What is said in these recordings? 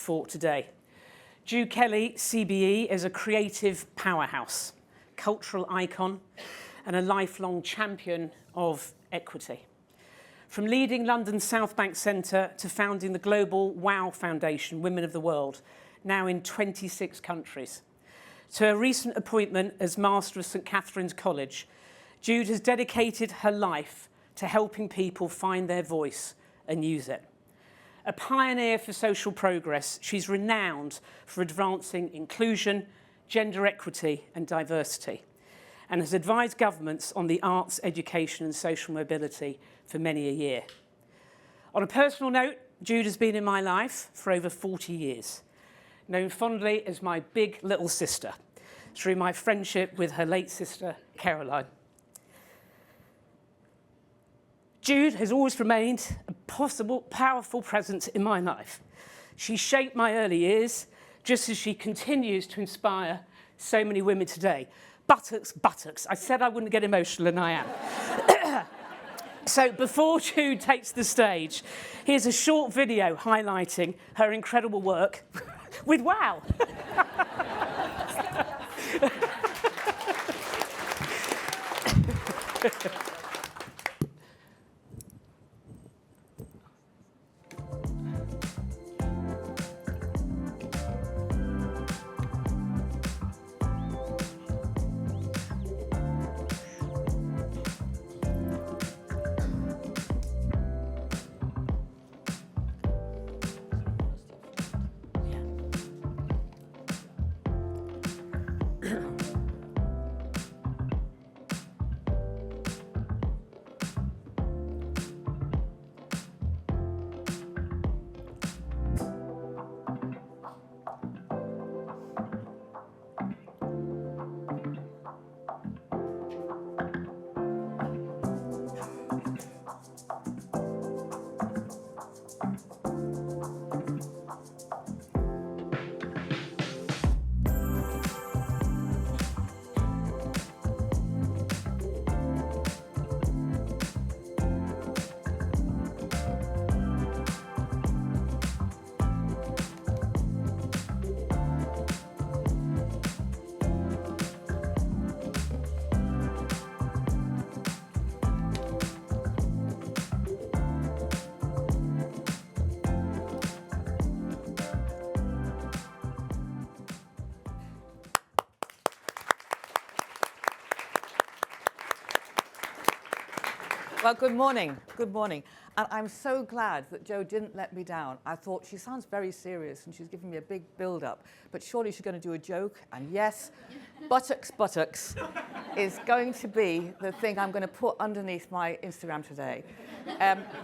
for today. Jude Kelly, CBE, is a creative powerhouse, cultural icon, and a lifelong champion of equity. From leading London's South Bank Centre to founding the global WOW Foundation, Women of the World, now in 26 countries. To her recent appointment as Master of St Catherine's College, Jude has dedicated her life to helping people find their voice and use it. A pioneer for social progress, she's renowned for advancing inclusion, gender equity and diversity, and has advised governments on the arts, education and social mobility for many a year. On a personal note, Jude has been in my life for over 40 years, known fondly as my big little sister, through my friendship with her late sister, Caroline. Jude has always remained a powerful presence in my life. She shaped my early years, just as she continues to inspire so many women today. Buttocks, buttocks. I said I wouldn't get emotional, and I am. So before Jude takes the stage, here's a short video highlighting her incredible work with WOW. Well, good morning. Good morning. And I'm so glad that Jo didn't let me down. I thought she sounds very serious and she's giving me a big build-up, but surely she's going to do a joke. And yes, buttocks, buttocks is going to be the thing I'm going to put underneath my Instagram today.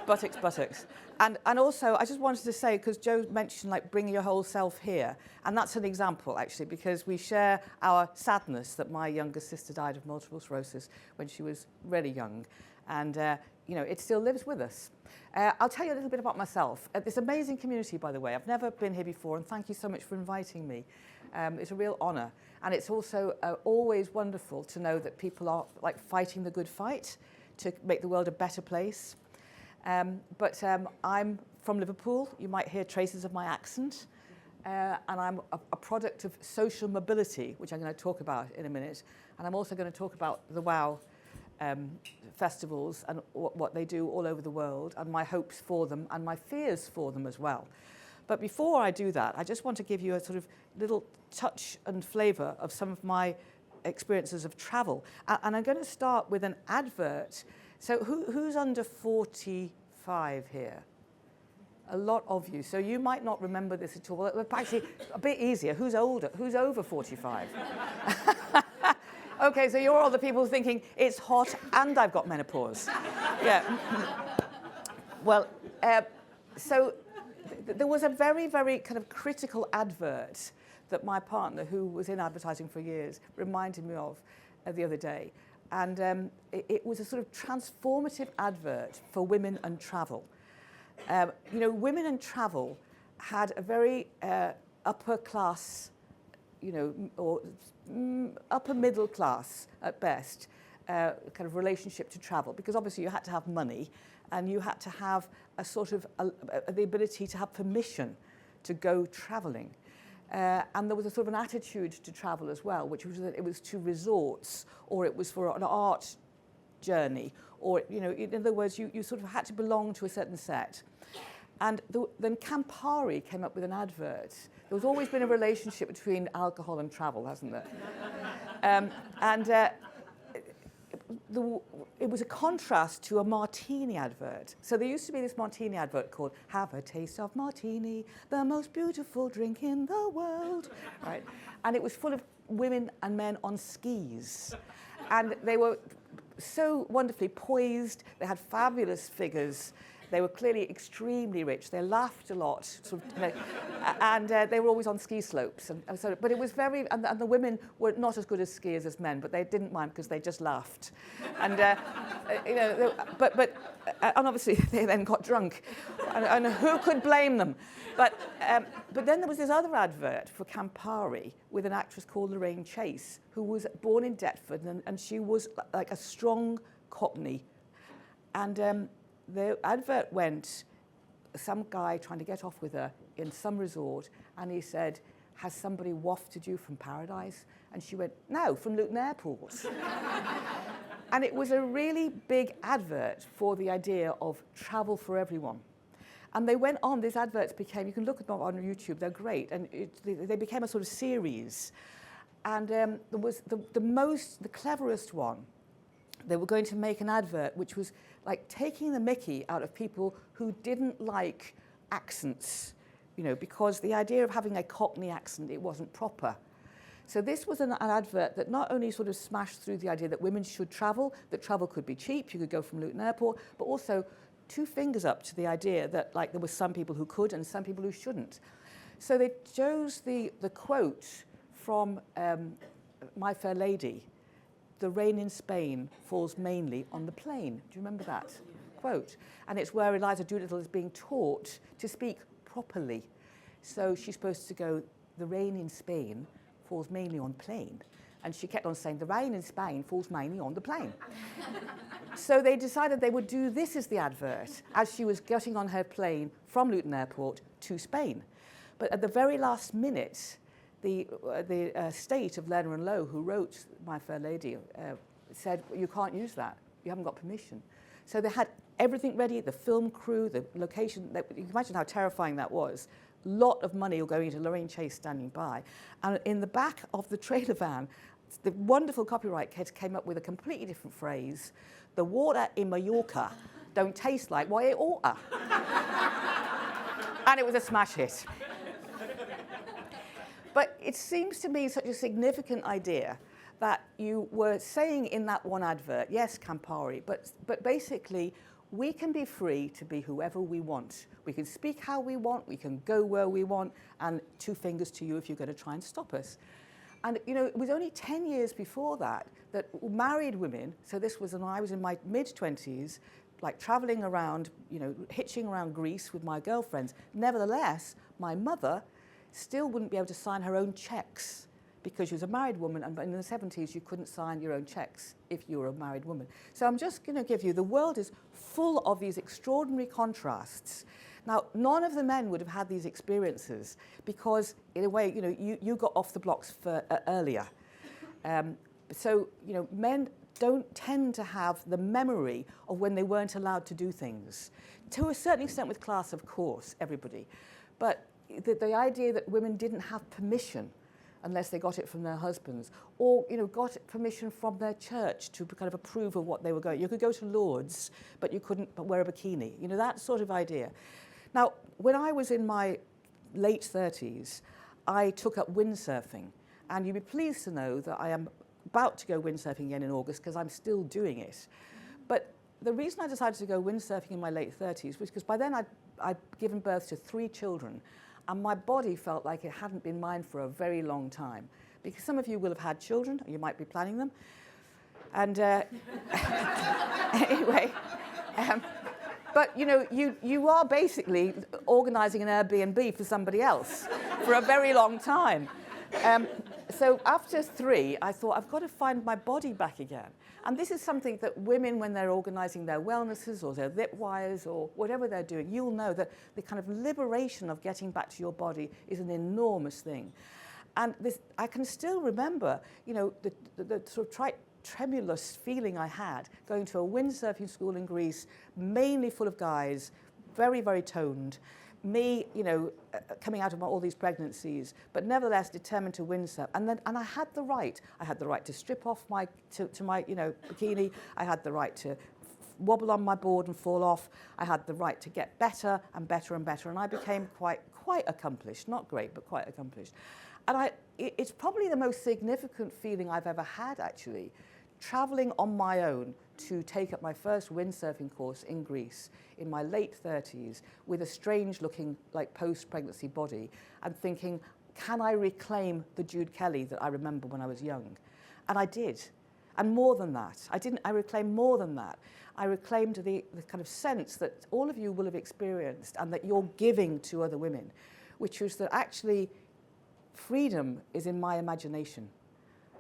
Buttocks, buttocks. And also, I just wanted to say, because Jo mentioned like bring your whole self here, and that's an example actually, because we share our sadness that my younger sister died of multiple sclerosis when she was really young. And, you know, it still lives with us. I'll tell you a little bit about myself. This amazing community, by the way, I've never been here before, and thank you so much for inviting me. It's a real honour. And it's also always wonderful to know that people are like fighting the good fight to make the world a better place. But I'm from Liverpool. You might hear traces of my accent. And I'm a product of social mobility, which I'm going to talk about in a minute. And I'm also going to talk about the WOW festivals and what they do all over the world, and my hopes for them and my fears for them as well. But before I do that, I just want to give you a sort of little touch and flavour of some of my experiences of travel. And I'm going to start with an advert. So who's under 45 here? A lot of you. So you might not remember this at all. Well, actually, a bit easier. Who's older? Who's over 45? Okay, so you're all the people thinking, it's hot and I've got menopause. Yeah. Well, so there was a very, very kind of critical advert that my partner, who was in advertising for years, reminded me of the other day. And it was a sort of transformative advert for women and travel. You know, women and travel had a very upper class, you know, or upper middle class at best, kind of relationship to travel, because obviously you had to have money and you had to have a sort of the ability to have permission to go travelling. And there was a sort of an attitude to travel as well, which was that it was to resorts, or it was for an art journey, or, you know, in other words, you sort of had to belong to a certain set. And then Campari came up with an advert. There's always been a relationship between alcohol and travel, hasn't there? It was a contrast to a martini advert. So there used to be this martini advert called "Have a taste of martini, the most beautiful drink in the world," right? And it was full of women and men on skis. And they were so wonderfully poised. They had fabulous figures. They were clearly extremely rich. They laughed a lot, sort of, you know, and they were always on ski slopes. But it was very, and the women were not as good as skiers as men, but they didn't mind because they just laughed. And you know, and obviously they then got drunk, and who could blame them? But then there was this other advert for Campari with an actress called Lorraine Chase, who was born in Deptford, and she was like a strong Cockney, and the advert went, some guy trying to get off with her in some resort, and he said, "Has somebody wafted you from paradise?" And she went, "No, from Luton Airport." And it was a really big advert for the idea of travel for everyone. And they went on, these adverts became, you can look at them on YouTube, they're great, and they became a sort of series. And there was the cleverest one. They were going to make an advert which was like taking the mickey out of people who didn't like accents, you know, because the idea of having a Cockney accent, it wasn't proper. So this was an advert that not only sort of smashed through the idea that women should travel, that travel could be cheap, you could go from Luton Airport, but also two fingers up to the idea that like there were some people who could and some people who shouldn't. So they chose the quote from My Fair Lady, "The rain in Spain falls mainly on the plain." Do you remember that quote? And it's where Eliza Doolittle is being taught to speak properly. So she's supposed to go, "The rain in Spain falls mainly on plain." And she kept on saying, "The rain in Spain falls mainly on the plain." So they decided they would do this as the advert as she was getting on her plane from Luton Airport to Spain. But at the very last minute, the estate of Lerner and Lowe, who wrote My Fair Lady, said, "You can't use that. You haven't got permission." So they had everything ready, the film crew, the location. You can imagine how terrifying that was. A lot of money going into Lorraine Chase standing by. And in the back of the trailer van, the wonderful copyright kids came up with a completely different phrase. "The water in Mallorca don't taste like what it oughta." And it was a smash hit. But it seems to me such a significant idea that you were saying in that one advert, yes, Campari, but basically we can be free to be whoever we want. We can speak how we want, we can go where we want, and two fingers to you if you're going to try and stop us. And, you know, it was only 10 years before that married women, so this was when I was in my mid-20s, like traveling around, you know, hitching around Greece with my girlfriends. Nevertheless, my mother still wouldn't be able to sign her own checks because she was a married woman, and in the 70s you couldn't sign your own checks if you were a married woman. So I'm just going to give you, the world is full of these extraordinary contrasts. Now, none of the men would have had these experiences because, in a way, you know, you got off the blocks earlier. So, you know, men don't tend to have the memory of when they weren't allowed to do things. To a certain extent with class, of course, everybody. But the idea that women didn't have permission unless they got it from their husbands, or, you know, got permission from their church to kind of approve of what they were going. You could go to Lourdes, but you couldn't wear a bikini. You know, that sort of idea. Now, when I was in my late 30s, I took up windsurfing, and you'd be pleased to know that I am about to go windsurfing again in August because I'm still doing it. But the reason I decided to go windsurfing in my late 30s was because by then I'd given birth to 3 children, and my body felt like it hadn't been mine for a very long time. Because some of you will have had children, or you might be planning them. And anyway, but you know, you are basically organising an Airbnb for somebody else for a very long time. So after 3, I thought, I've got to find my body back again. And this is something that women, when they're organising their wellnesses or their lip wires or whatever they're doing, you'll know that the kind of liberation of getting back to your body is an enormous thing. And this, I can still remember, you know, the sort of tremulous feeling I had going to a windsurfing school in Greece, mainly full of guys, very, very toned. Me, you know, coming out of all these pregnancies, but nevertheless determined to windsurf. And I had the right. I had the right to strip off my you know, bikini. I had the right to wobble on my board and fall off. I had the right to get better and better and better. And I became quite accomplished. Not great, but quite accomplished. And it's probably the most significant feeling I've ever had, actually, traveling on my own to take up my first windsurfing course in Greece in my late 30s with a strange looking like post-pregnancy body and thinking, can I reclaim the Jude Kelly that I remember when I was young? And I did. And more than that, I reclaimed more than that. I reclaimed the kind of sense that all of you will have experienced and that you're giving to other women, which is that actually freedom is in my imagination.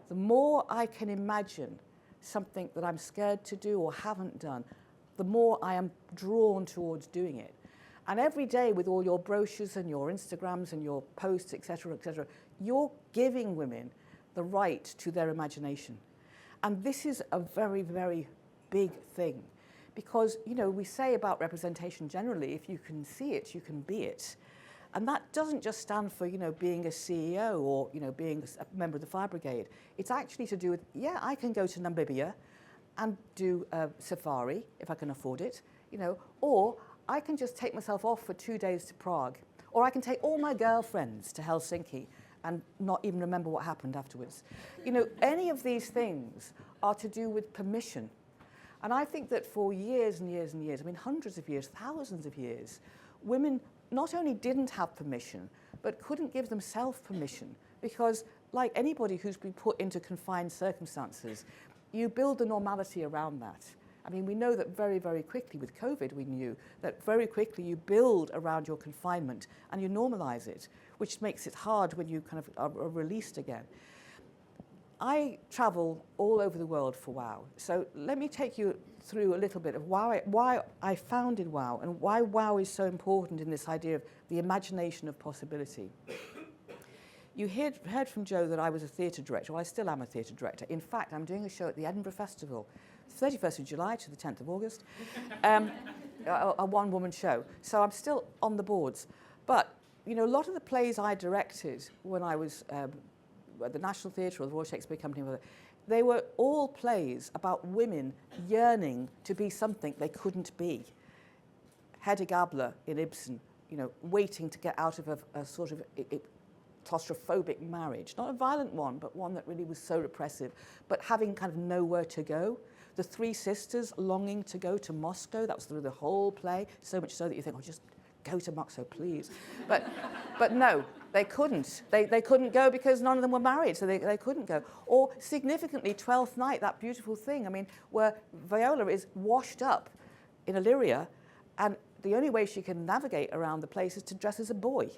The more I can imagine something that I'm scared to do or haven't done, the more I am drawn towards doing it. And every day with all your brochures and your Instagrams and your posts, etc., you're giving women the right to their imagination. And this is a very, very big thing. Because, you know, we say about representation generally, if you can see it, you can be it. And that doesn't just stand for, you know, being a CEO or, you know, being a member of the fire brigade. It's actually to do with, yeah, I can go to Namibia and do a safari if I can afford it, you know, or I can just take myself off for 2 days to Prague, or I can take all my girlfriends to Helsinki and not even remember what happened afterwards. You know, any of these things are to do with permission. And I think that for years and years and years, I mean, hundreds of years, thousands of years, women not only didn't have permission, but couldn't give themselves permission because, like anybody who's been put into confined circumstances, you build a normality around that. I mean, we know that very, very quickly with COVID, we knew that very quickly you build around your confinement and you normalize it, which makes it hard when you kind of are released again. I travel all over the world for WOW. So let me take you through a little bit of why I founded WOW and why WOW is so important in this idea of the imagination of possibility. You heard from Joe that I was a theatre director. Well, I still am a theatre director. In fact, I'm doing a show at the Edinburgh Festival, 31st of July to the 10th of August, a one-woman show. So I'm still on the boards. But, you know, a lot of the plays I directed when I was at the National Theatre or the Royal Shakespeare Company, they were all plays about women yearning to be something they couldn't be. Hedda Gabler in Ibsen, you know, waiting to get out of a sort of claustrophobic marriage. Not a violent one, but one that really was so repressive, but having kind of nowhere to go. The three sisters longing to go to Moscow, that was through the whole play, so much so that you think, oh, just go to Moscow, please. But no, they couldn't. They couldn't go because none of them were married, so they couldn't go. Or significantly, Twelfth Night, that beautiful thing, I mean, where Viola is washed up in Illyria, and the only way she can navigate around the place is to dress as a boy.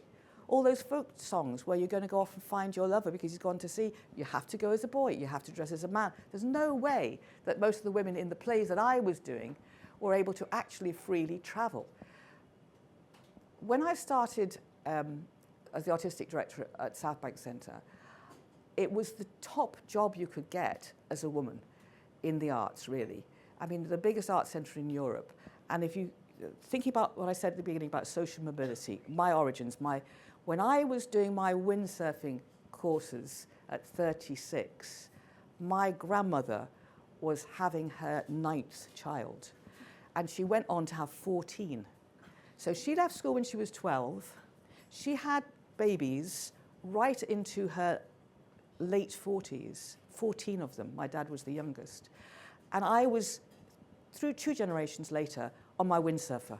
All those folk songs where you're going to go off and find your lover because he's gone to sea, you have to go as a boy, you have to dress as a man. There's no way that most of the women in the plays that I was doing were able to actually freely travel. When I started as the artistic director at South Bank Centre, it was the top job you could get as a woman in the arts, really. I mean, the biggest arts centre in Europe. And if you thinking about what I said at the beginning about social mobility, my origins, when I was doing my windsurfing courses at 36, my grandmother was having her 9th child, and she went on to have 14. So she left school when she was 12. She had babies right into her late 40s, 14 of them. My dad was the youngest. And I was, through 2 generations later, on my windsurfer,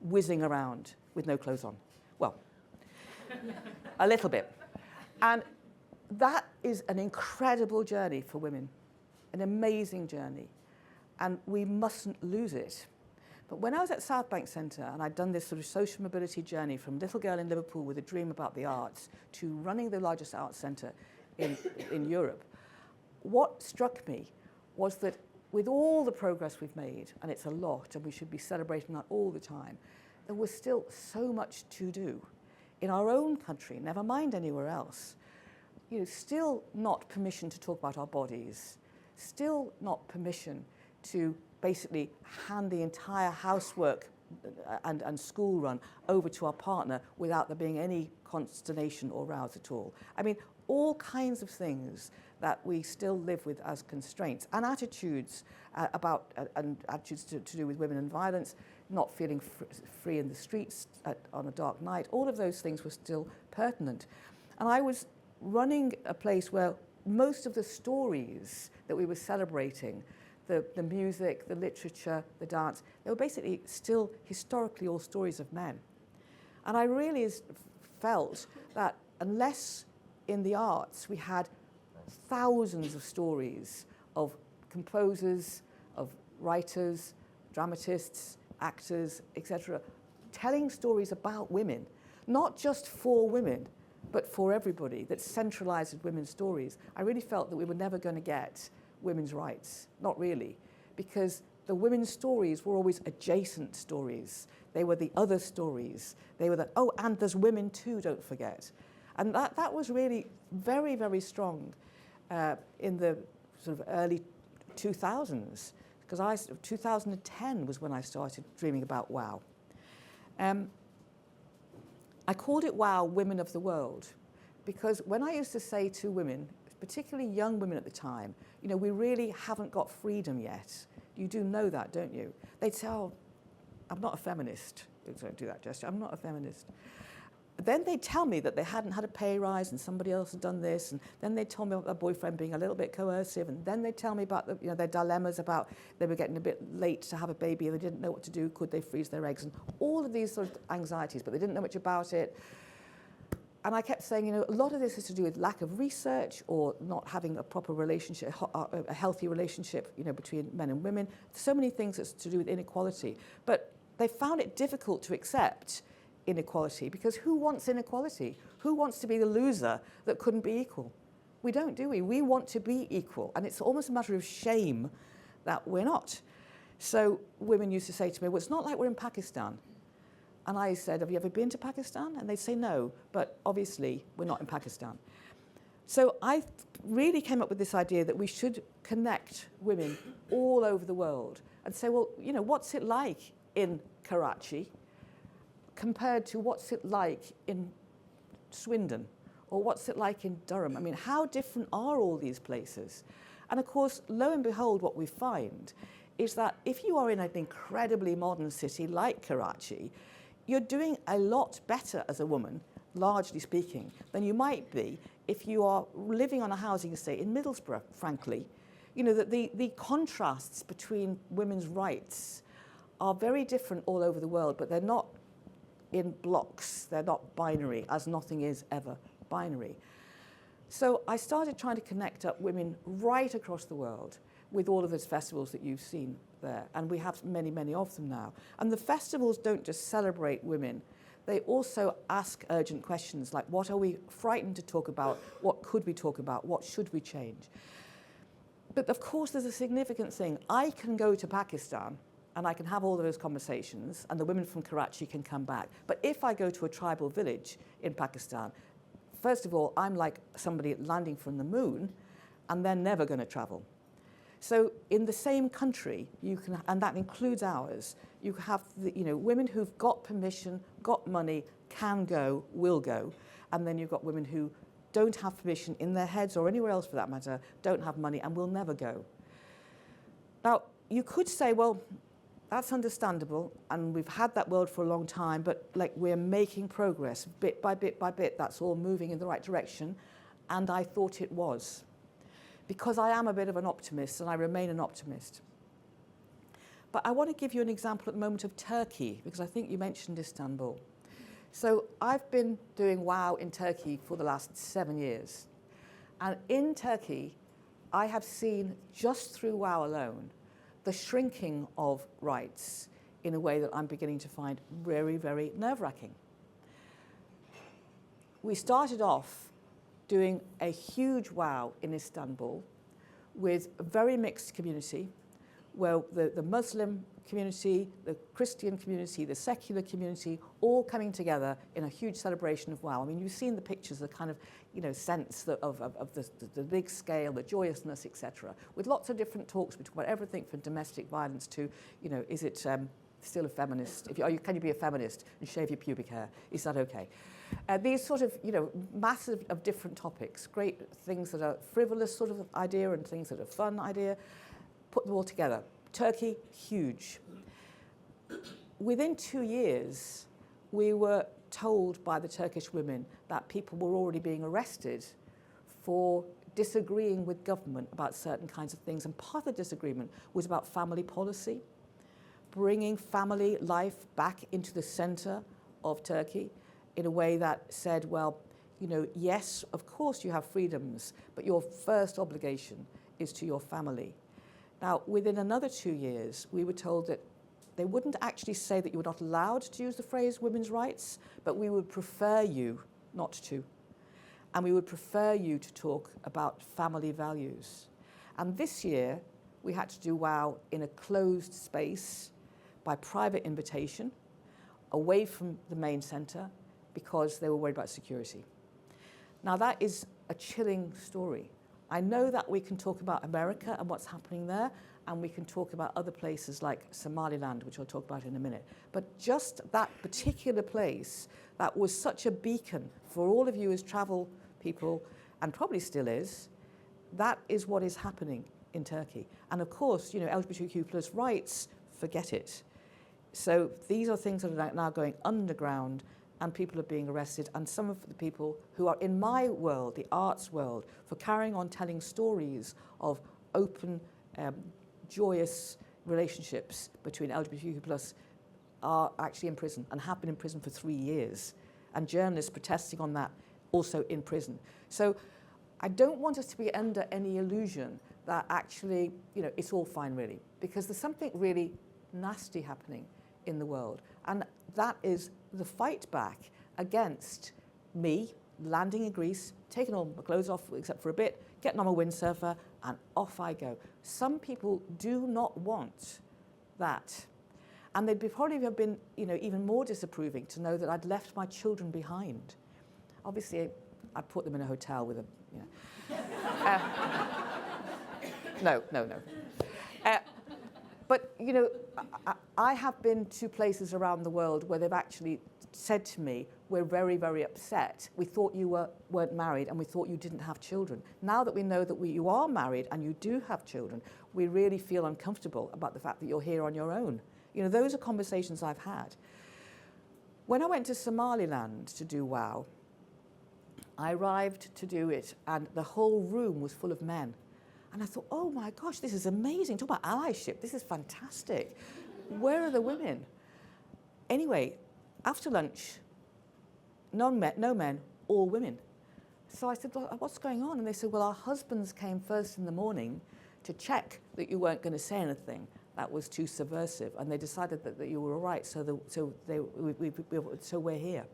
whizzing around with no clothes on. Well, a little bit. And that is an incredible journey for women, an amazing journey. And we mustn't lose it. But when I was at South Bank Centre and I'd done this sort of social mobility journey from little girl in Liverpool with a dream about the arts to running the largest arts centre in Europe. What struck me was that with all the progress we've made, and it's a lot, and we should be celebrating that all the time, there was still so much to do. In our own country, never mind anywhere else, still not permission to talk about our bodies, still not permission to basically hand the entire housework and school run over to our partner without there being any consternation or rows at all. I mean, all kinds of things that we still live with as constraints, and attitudes attitudes to do with women and violence, not feeling free in the streets on a dark night. All of those things were still pertinent. And I was running a place where most of the stories that we were celebrating, the music, the literature, the dance, they were basically still historically all stories of men. And I really felt that unless in the arts we had thousands of stories of composers, of writers, dramatists, actors, etc., telling stories about women, not just for women, but for everybody, that centralized women's stories, I really felt that we were never going to get women's rights. Not really, because the women's stories were always adjacent stories. They were the other stories. They were oh, and there's women too, don't forget. And that was really very, very strong in the sort of early 2000s, because 2010 was when I started dreaming about WOW. I called it WOW, Women of the World, because when I used to say to women, particularly young women at the time, we really haven't got freedom yet. You do know that, don't you? They'd say, oh, I'm not a feminist. Don't do that gesture. I'm not a feminist. Then they'd tell me that they hadn't had a pay rise and somebody else had done this, and then they'd tell me about their boyfriend being a little bit coercive, and then they'd tell me about their dilemmas about they were getting a bit late to have a baby and they didn't know what to do, could they freeze their eggs, and all of these sort of anxieties, but they didn't know much about it. And I kept saying, a lot of this is to do with lack of research or not having a proper relationship, a healthy relationship, between men and women. So many things that's to do with inequality. But they found it difficult to accept inequality, because who wants inequality? Who wants to be the loser that couldn't be equal? We don't, do we? We want to be equal, and it's almost a matter of shame that we're not. So women used to say to me, well, it's not like we're in Pakistan. And I said, have you ever been to Pakistan? And they'd say no, but obviously we're not in Pakistan. So I really came up with this idea that we should connect women all over the world and say, well, what's it like in Karachi compared to what's it like in Swindon, or what's it like in Durham? I mean, how different are all these places? And of course, lo and behold, what we find is that if you are in an incredibly modern city like Karachi, you're doing a lot better as a woman, largely speaking, than you might be if you are living on a housing estate in Middlesbrough, frankly. That the contrasts between women's rights are very different all over the world, but they're not in blocks. They're not binary, as nothing is ever binary. So I started trying to connect up women right across the world with all of those festivals that you've seen there. And we have many, many of them now. And the festivals don't just celebrate women. They also ask urgent questions like, what are we frightened to talk about? What could we talk about? What should we change? But of course, there's a significant thing. I can go to Pakistan and I can have all of those conversations, and the women from Karachi can come back. But if I go to a tribal village in Pakistan, first of all, I'm like somebody landing from the moon, and they're never going to travel. So in the same country, you can, and that includes ours, you have women who've got permission, got money, can go, will go, and then you've got women who don't have permission in their heads or anywhere else for that matter, don't have money and will never go. Now, you could say, well, that's understandable, and we've had that world for a long time, but we're making progress bit by bit by bit. That's all moving in the right direction, and I thought it was, because I am a bit of an optimist, and I remain an optimist. But I want to give you an example at the moment of Turkey, because I think you mentioned Istanbul. So I've been doing WOW in Turkey for the last 7 years, and in Turkey, I have seen just through WOW alone the shrinking of rights in a way that I'm beginning to find very, very nerve-wracking. We started off doing a huge wow in Istanbul with a very mixed community, where the Muslim community, the Christian community, the secular community, all coming together in a huge celebration of wow. I mean, you've seen the pictures, the kind of, sense of the big scale, the joyousness, etc. With lots of different talks. We talk about everything from domestic violence to, is it still a feminist? Can you be a feminist and shave your pubic hair? Is that okay? These sort of, massive of different topics, great things that are frivolous sort of idea and things that are fun idea, put them all together. Turkey, huge. Within 2 years, we were told by the Turkish women that people were already being arrested for disagreeing with government about certain kinds of things. And part of the disagreement was about family policy, bringing family life back into the center of Turkey in a way that said, well, yes, of course you have freedoms, but your first obligation is to your family. Now, within another 2 years, we were told that they wouldn't actually say that you were not allowed to use the phrase women's rights, but we would prefer you not to. And we would prefer you to talk about family values. And this year, we had to do WOW in a closed space by private invitation, away from the main centre, because they were worried about security. Now, that is a chilling story. I know that we can talk about America and what's happening there, and we can talk about other places like Somaliland, which I'll talk about in a minute. But just that particular place that was such a beacon for all of you as travel people, and probably still is, that is what is happening in Turkey. And of course, LGBTQ plus rights, forget it. So these are things that are now going underground, and people are being arrested, and some of the people who are in my world, the arts world, for carrying on telling stories of open, joyous relationships between LGBTQ plus are actually in prison and have been in prison for 3 years, and journalists protesting on that also in prison. So I don't want us to be under any illusion that actually, it's all fine really, because there's something really nasty happening in the world, and that is the fight back against me landing in Greece, taking all my clothes off except for a bit, getting on my windsurfer, and off I go. Some people do not want that. And they'd probably have been, even more disapproving to know that I'd left my children behind. Obviously, I'd put them in a hotel with them, No. But, I have been to places around the world where they've actually said to me, we're very, very upset. We thought you weren't married and we thought you didn't have children. Now that we know that you are married and you do have children, we really feel uncomfortable about the fact that you're here on your own. Those are conversations I've had. When I went to Somaliland to do WOW, I arrived to do it and the whole room was full of men. And I thought, oh my gosh, this is amazing. Talk about allyship. This is fantastic. Where are the women? Anyway, after lunch, no men, all women. So I said, well, what's going on? And they said, well, our husbands came first in the morning to check that you weren't going to say anything that was too subversive. And they decided that you were all right, so we're here.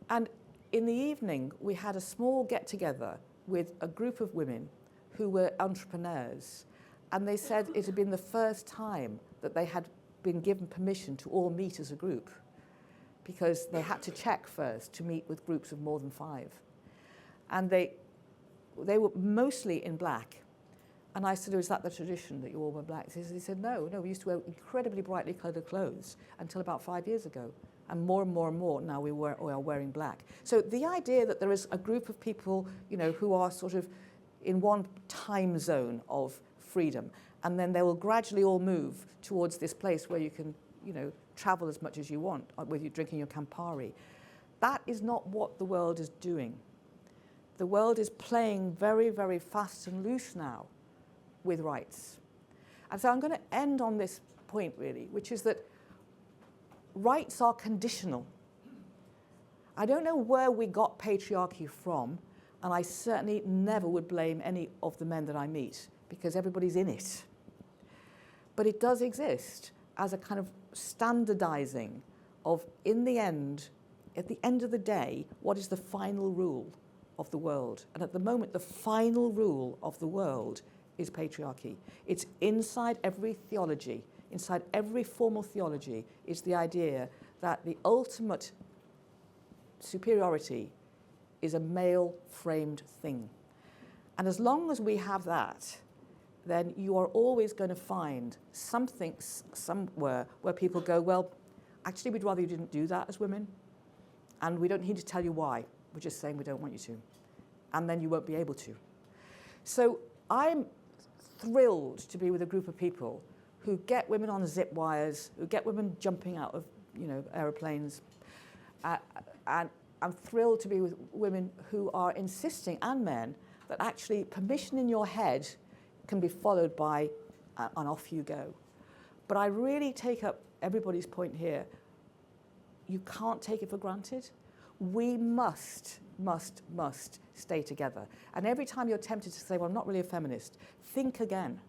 And in the evening, we had a small get-together with a group of women who were entrepreneurs, and they said it had been the first time that they had been given permission to all meet as a group, because they had to check first to meet with groups of more than 5. And they were mostly in black. And I said, is that the tradition that you all wear black? He said, no, we used to wear incredibly brightly coloured clothes until about 5 years ago. And more now we are wearing black. So the idea that there is a group of people, who are sort of in one time zone of freedom, and then they will gradually all move towards this place where you can, travel as much as you want with you drinking your Campari. That is not what the world is doing. The world is playing very, very fast and loose now with rights. And so I'm going to end on this point, really, which is that rights are conditional. I don't know where we got patriarchy from, and I certainly never would blame any of the men that I meet, because everybody's in it. But it does exist as a kind of standardizing of, in the end, at the end of the day, what is the final rule of the world. And at the moment, the final rule of the world is patriarchy. It's inside every theology, inside every formal theology, is the idea that the ultimate superiority is a male-framed thing. And as long as we have that, then you are always going to find something somewhere where people go, well, actually, we'd rather you didn't do that as women. And we don't need to tell you why. We're just saying we don't want you to. And then you won't be able to. So I'm thrilled to be with a group of people who get women on zip wires, who get women jumping out of, aeroplanes. And I'm thrilled to be with women who are insisting, and men, that actually permission in your head can be followed by an off you go. But I really take up everybody's point here. You can't take it for granted. We must stay together. And every time you're tempted to say, well, I'm not really a feminist, think again.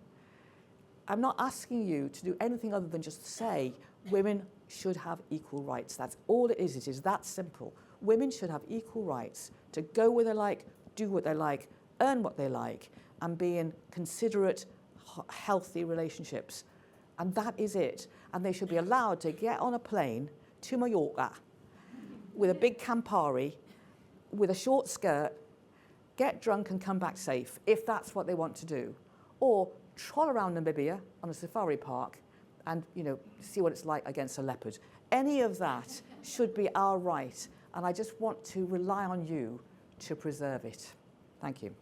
I'm not asking you to do anything other than just say women should have equal rights. That's all it is. It is that simple. Women should have equal rights to go where they like, do what they like, earn what they like, and be in considerate, healthy relationships. And that is it. And they should be allowed to get on a plane to Mallorca with a big Campari, with a short skirt, get drunk and come back safe, if that's what they want to do. Or troll around Namibia on a safari park and, see what it's like against a leopard. Any of that should be our right. And I just want to rely on you to preserve it. Thank you.